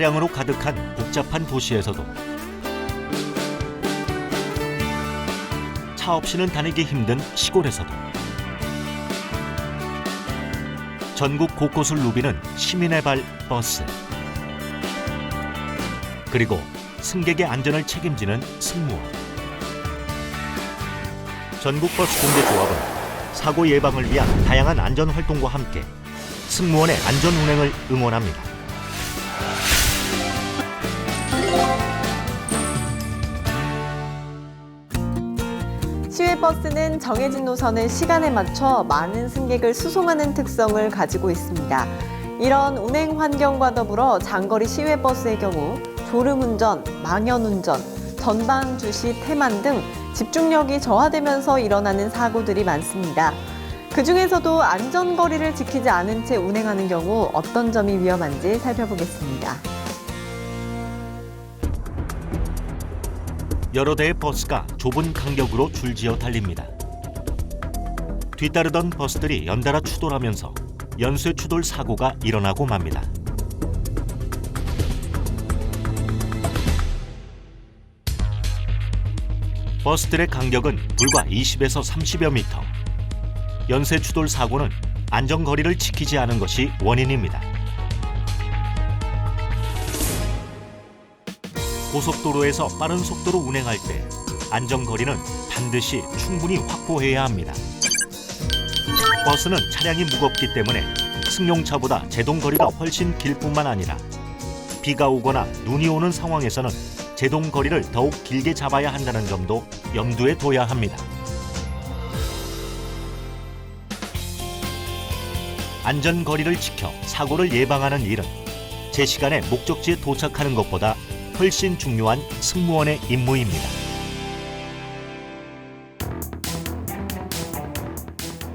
차량으로 가득한 복잡한 도시에서도 차 없이는 다니기 힘든 시골에서도 전국 곳곳을 누비는 시민의 발 버스, 그리고 승객의 안전을 책임지는 승무원. 전국버스공제조합은 사고 예방을 위한 다양한 안전활동과 함께 승무원의 안전 운행을 응원합니다. 시외버스는 정해진 노선을 시간에 맞춰 많은 승객을 수송하는 특성을 가지고 있습니다. 이런 운행 환경과 더불어 장거리 시외버스의 경우 졸음운전, 망연운전, 전방 주시 태만 등 집중력이 저하되면서 일어나는 사고들이 많습니다. 그중에서도 안전거리를 지키지 않은 채 운행하는 경우 어떤 점이 위험한지 살펴보겠습니다. 여러 대의 버스가 좁은 간격으로 줄지어 달립니다. 뒤따르던 버스들이 연달아 추돌하면서 연쇄 추돌 사고가 일어나고 맙니다. 버스들의 간격은 불과 20에서 30여 미터. 연쇄 추돌 사고는 안전거리를 지키지 않은 것이 원인입니다. 고속도로에서 빠른 속도로 운행할 때 안전거리는 반드시 충분히 확보해야 합니다. 버스는 차량이 무겁기 때문에 승용차보다 제동거리가 훨씬 길 뿐만 아니라 비가 오거나 눈이 오는 상황에서는 제동거리를 더욱 길게 잡아야 한다는 점도 염두에 둬야 합니다. 안전거리를 지켜 사고를 예방하는 일은 제 시간에 목적지에 도착하는 것보다 훨씬 중요한 승무원의 임무입니다.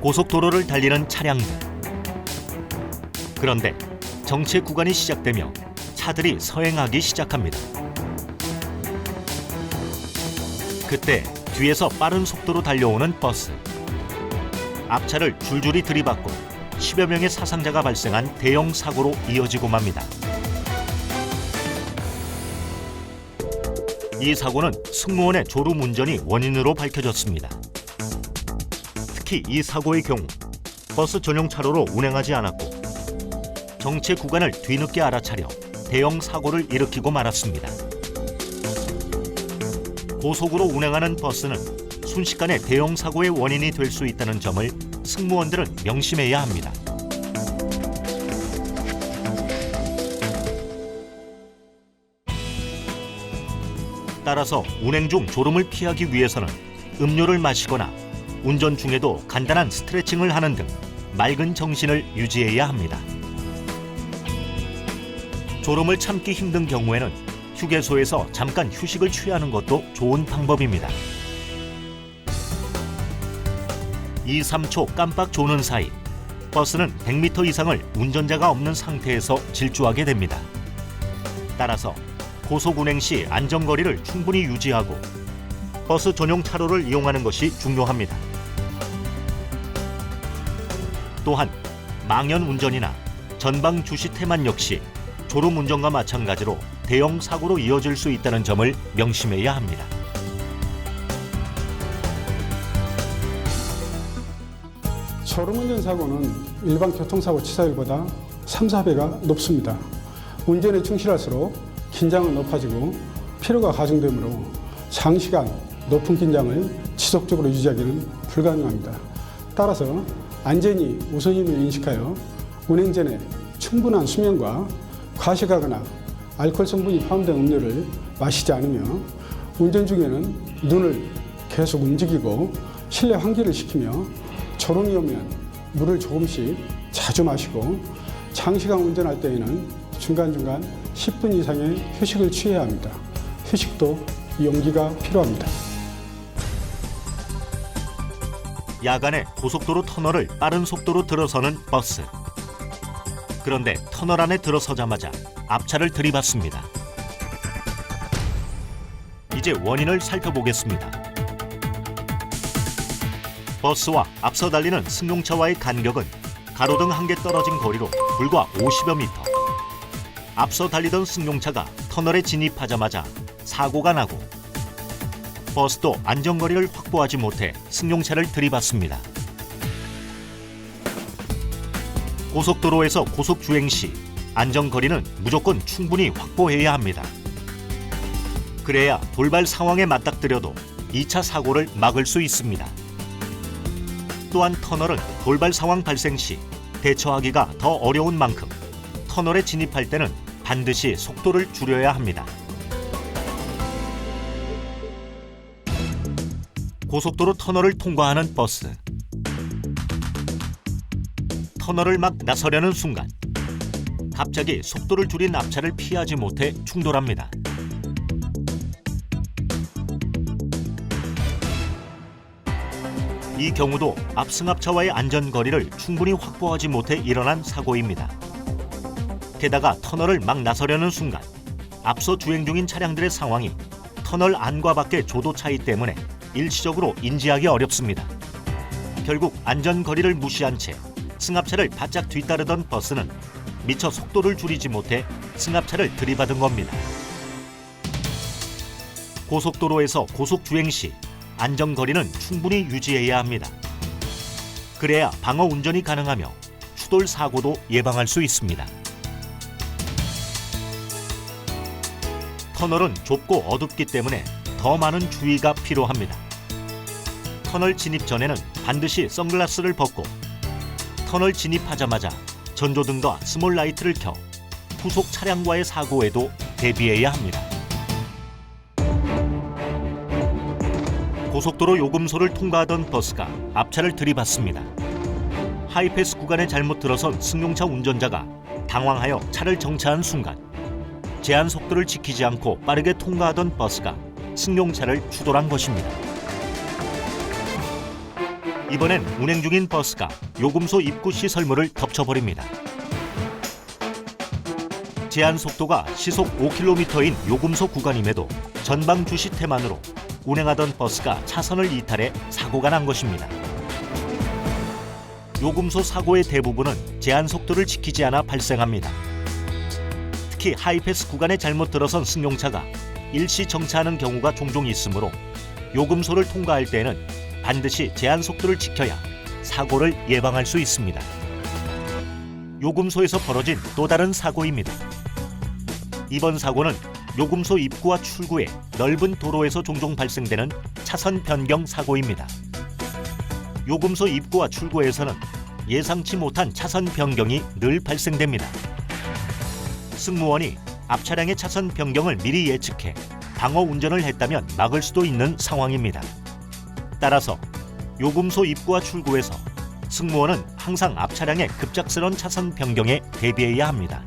고속도로를 달리는 차량들. 그런데 정체 구간이 시작되며 차들이 서행하기 시작합니다. 그때 뒤에서 빠른 속도로 달려오는 버스. 앞차를 줄줄이 들이받고 10여 명의 사상자가 발생한 대형 사고로 이어지고 맙니다. 이 사고는 승무원의 졸음 운전이 원인으로 밝혀졌습니다. 특히 이 사고의 경우 버스 전용 차로로 운행하지 않았고 정체 구간을 뒤늦게 알아차려 대형 사고를 일으키고 말았습니다. 고속으로 운행하는 버스는 순식간에 대형 사고의 원인이 될 수 있다는 점을 승무원들은 명심해야 합니다. 따라서 운행 중 졸음을 피하기 위해서는 음료를 마시거나 운전 중에도 간단한 스트레칭을 하는 등 맑은 정신을 유지해야 합니다. 졸음을 참기 힘든 경우에는 휴게소에서 잠깐 휴식을 취하는 것도 좋은 방법입니다. 2, 3초 깜빡 조는 사이 버스는 100m 이상을 운전자가 없는 상태에서 질주하게 됩니다. 따라서 고속 운행 시 안전거리를 충분히 유지하고 버스 전용 차로를 이용하는 것이 중요합니다. 또한 망연 운전이나 전방 주시 태만 역시 졸음 운전과 마찬가지로 대형 사고로 이어질 수 있다는 점을 명심해야 합니다. 졸음운전 사고는 일반 교통사고 치사율보다 3, 4배가 높습니다. 운전에 충실할수록 긴장은 높아지고 피로가 가중되므로 장시간 높은 긴장을 지속적으로 유지하기는 불가능합니다. 따라서 안전이 우선임을 인식하여 운행 전에 충분한 수면과 과식하거나 알코올 성분이 포함된 음료를 마시지 않으며 운전 중에는 눈을 계속 움직이고 실내 환기를 시키며 졸음이 오면 물을 조금씩 자주 마시고 장시간 운전할 때에는 중간중간 10분 이상의 휴식을 취해야 합니다. 휴식도 용기가 필요합니다. 야간에 고속도로 터널을 빠른 속도로 들어서는 버스. 그런데 터널 안에 들어서자마자 앞차를 들이받습니다. 이제 원인을 살펴보겠습니다. 버스와 앞서 달리는 승용차와의 간격은 가로등 한 개 떨어진 거리로 불과 50여 미터. 앞서 달리던 승용차가 터널에 진입하자마자 사고가 나고 버스도 안전거리를 확보하지 못해 승용차를 들이받습니다. 고속도로에서 고속주행 시 안전거리는 무조건 충분히 확보해야 합니다. 그래야 돌발 상황에 맞닥뜨려도 2차 사고를 막을 수 있습니다. 또한 터널은 돌발 상황 발생 시 대처하기가 더 어려운 만큼 터널에 진입할 때는 반드시 속도를 줄여야 합니다. 고속도로 터널을 통과하는 버스. 터널을 막 나서려는 순간 갑자기 속도를 줄인 앞차를 피하지 못해 충돌합니다. 이 경우도 앞승합차와의 안전거리를 충분히 확보하지 못해 일어난 사고입니다. 게다가 터널을 막 나서려는 순간 앞서 주행 중인 차량들의 상황이 터널 안과 밖의 조도 차이 때문에 일시적으로 인지하기 어렵습니다. 결국 안전거리를 무시한 채 승합차를 바짝 뒤따르던 버스는 미처 속도를 줄이지 못해 승합차를 들이받은 겁니다. 고속도로에서 고속주행 시 안전거리는 충분히 유지해야 합니다. 그래야 방어 운전이 가능하며 추돌 사고도 예방할 수 있습니다. 터널은 좁고 어둡기 때문에 더 많은 주의가 필요합니다. 터널 진입 전에는 반드시 선글라스를 벗고 터널 진입하자마자 전조등과 스몰 라이트를 켜 후속 차량과의 사고에도 대비해야 합니다. 고속도로 요금소를 통과하던 버스가 앞차를 들이받습니다. 하이패스 구간에 잘못 들어선 승용차 운전자가 당황하여 차를 정차한 순간 제한 속도를 지키지 않고 빠르게 통과하던 버스가 승용차를 추돌한 것입니다. 이번엔 운행 중인 버스가 요금소 입구 시설물을 덮쳐버립니다. 제한 속도가 시속 5km인 요금소 구간임에도 전방 주시 태만으로 운행하던 버스가 차선을 이탈해 사고가 난 것입니다. 요금소 사고의 대부분은 제한 속도를 지키지 않아 발생합니다. 특히 하이패스 구간에 잘못 들어선 승용차가 일시 정차하는 경우가 종종 있으므로 요금소를 통과할 때에는 반드시 제한 속도를 지켜야 사고를 예방할 수 있습니다. 요금소에서 벌어진 또 다른 사고입니다. 이번 사고는 요금소 입구와 출구의 넓은 도로에서 종종 발생되는 차선 변경 사고입니다. 요금소 입구와 출구에서는 예상치 못한 차선 변경이 늘 발생됩니다. 승무원이 앞 차량의 차선 변경을 미리 예측해 방어 운전을 했다면 막을 수도 있는 상황입니다. 따라서 요금소 입구와 출구에서 승무원은 항상 앞 차량의 급작스러운 차선 변경에 대비해야 합니다.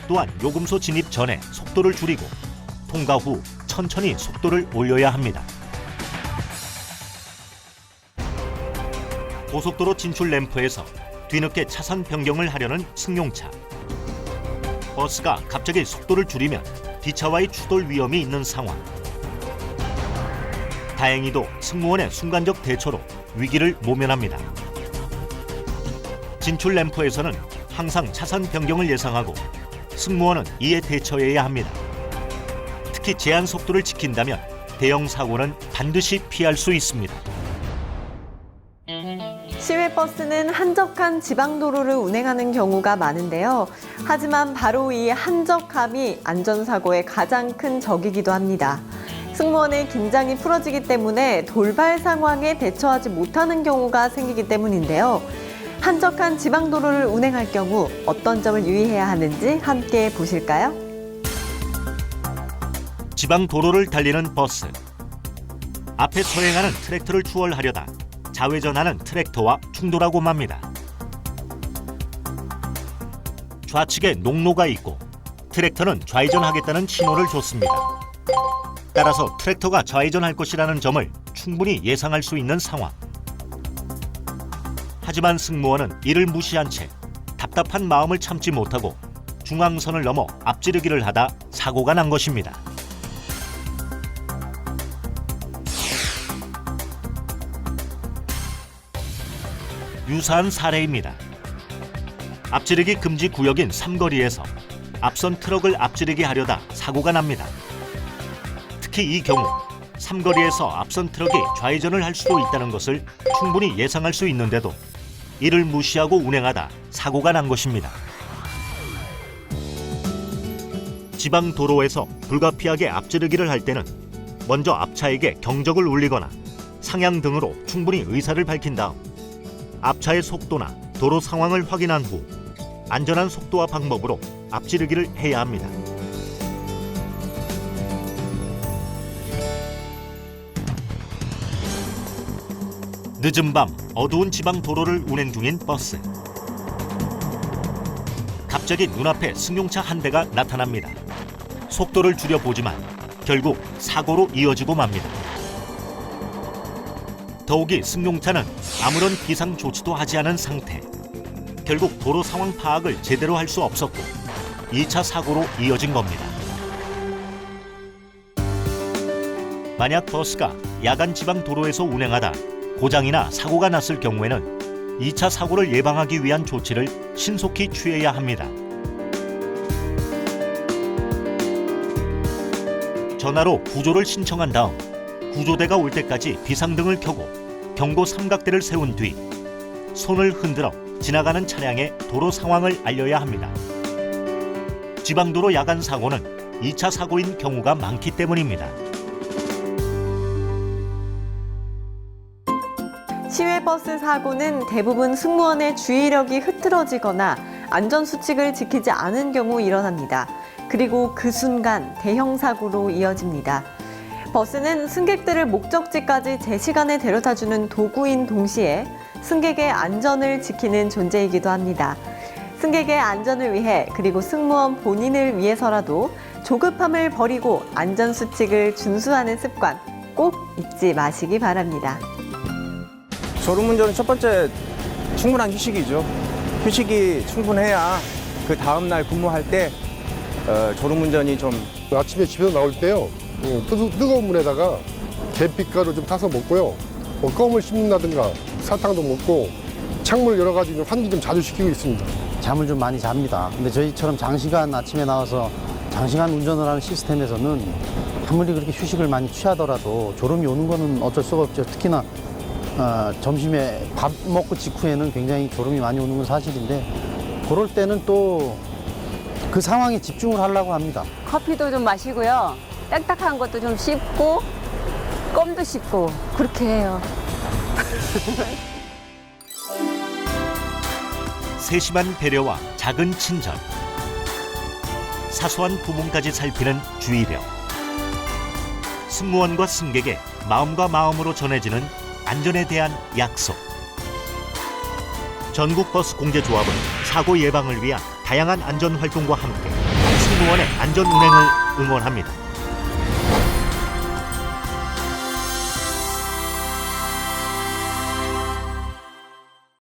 또한 요금소 진입 전에 속도를 줄이고 통과 후 천천히 속도를 올려야 합니다. 고속도로 진출 램프에서 뒤늦게 차선 변경을 하려는 승용차. 버스가 갑자기 속도를 줄이면 뒤차와의 추돌 위험이 있는 상황. 다행히도 승무원의 순간적 대처로 위기를 모면합니다. 진출 램프에서는 항상 차선 변경을 예상하고 승무원은 이에 대처해야 합니다. 특히 제한 속도를 지킨다면 대형 사고는 반드시 피할 수 있습니다. 시외버스는 한적한 지방도로를 운행하는 경우가 많은데요. 하지만 바로 이 한적함이 안전사고의 가장 큰 적이기도 합니다. 승무원의 긴장이 풀어지기 때문에 돌발 상황에 대처하지 못하는 경우가 생기기 때문인데요. 한적한 지방도로를 운행할 경우 어떤 점을 유의해야 하는지 함께 보실까요? 지방도로를 달리는 버스. 앞에 서행하는 트랙터를 추월하려다 좌회전하는 트랙터와 충돌하고 맙니다. 좌측에 농로가 있고 트랙터는 좌회전하겠다는 신호를 줬습니다. 따라서 트랙터가 좌회전할 것이라는 점을 충분히 예상할 수 있는 상황. 하지만 승무원은 이를 무시한 채 답답한 마음을 참지 못하고 중앙선을 넘어 앞지르기를 하다 사고가 난 것입니다. 유사한 사례입니다. 앞지르기 금지 구역인 삼거리에서 앞선 트럭을 앞지르게 하려다 사고가 납니다. 특히 이 경우 삼거리에서 앞선 트럭이 좌회전을 할 수도 있다는 것을 충분히 예상할 수 있는데도 이를 무시하고 운행하다 사고가 난 것입니다. 지방 도로에서 불가피하게 앞지르기를 할 때는 먼저 앞차에게 경적을 울리거나 상향 등으로 충분히 의사를 밝힌 다음 앞차의 속도나 도로 상황을 확인한 후 안전한 속도와 방법으로 앞지르기를 해야 합니다. 늦은 밤 어두운 지방 도로를 운행 중인 버스. 갑자기 눈앞에 승용차 한 대가 나타납니다. 속도를 줄여보지만 결국 사고로 이어지고 맙니다. 더욱이 승용차는 아무런 비상 조치도 하지 않은 상태. 결국 도로 상황 파악을 제대로 할 수 없었고 2차 사고로 이어진 겁니다. 만약 버스가 야간 지방 도로에서 운행하다 고장이나 사고가 났을 경우에는 2차 사고를 예방하기 위한 조치를 신속히 취해야 합니다. 전화로 구조를 신청한 다음 구조대가 올 때까지 비상등을 켜고 경고 삼각대를 세운 뒤 손을 흔들어 지나가는 차량의 도로 상황을 알려야 합니다. 지방도로 야간 사고는 2차 사고인 경우가 많기 때문입니다. 시외버스 사고는 대부분 승무원의 주의력이 흐트러지거나 안전수칙을 지키지 않은 경우 일어납니다. 그리고 그 순간 대형 사고로 이어집니다. 버스는 승객들을 목적지까지 제 시간에 데려다주는 도구인 동시에 승객의 안전을 지키는 존재이기도 합니다. 승객의 안전을 위해 그리고 승무원 본인을 위해서라도 조급함을 버리고 안전수칙을 준수하는 습관 꼭 잊지 마시기 바랍니다. 졸음운전은 첫 번째 충분한 휴식이죠. 휴식이 충분해야 그 다음날 근무할 때 졸음운전이 좀 아침에 집에서 나올 때요, 뜨거운 물에다가 계피가루 좀 타서 먹고요, 껌을 씹는다든가 사탕도 먹고 창문을 여러 가지 환기 좀 자주 시키고 있습니다. 잠을 좀 많이 잡니다. 근데 저희처럼 장시간 아침에 나와서 장시간 운전을 하는 시스템에서는 아무리 그렇게 휴식을 많이 취하더라도 졸음이 오는 거는 어쩔 수가 없죠. 특히나 점심에 밥 먹고 직후에는 굉장히 졸음이 많이 오는 건 사실인데 그럴 때는 또 그 상황에 집중을 하려고 합니다. 커피도 좀 마시고요. 딱딱한 것도 좀 씹고 껌도 씹고 그렇게 해요. 세심한 배려와 작은 친절, 사소한 부분까지 살피는 주의력. 승무원과 승객의 마음과 마음으로 전해지는 안전에 대한 약속. 전국버스공제조합은 사고 예방을 위한 다양한 안전활동과 함께 승무원의 안전 운행을 응원합니다.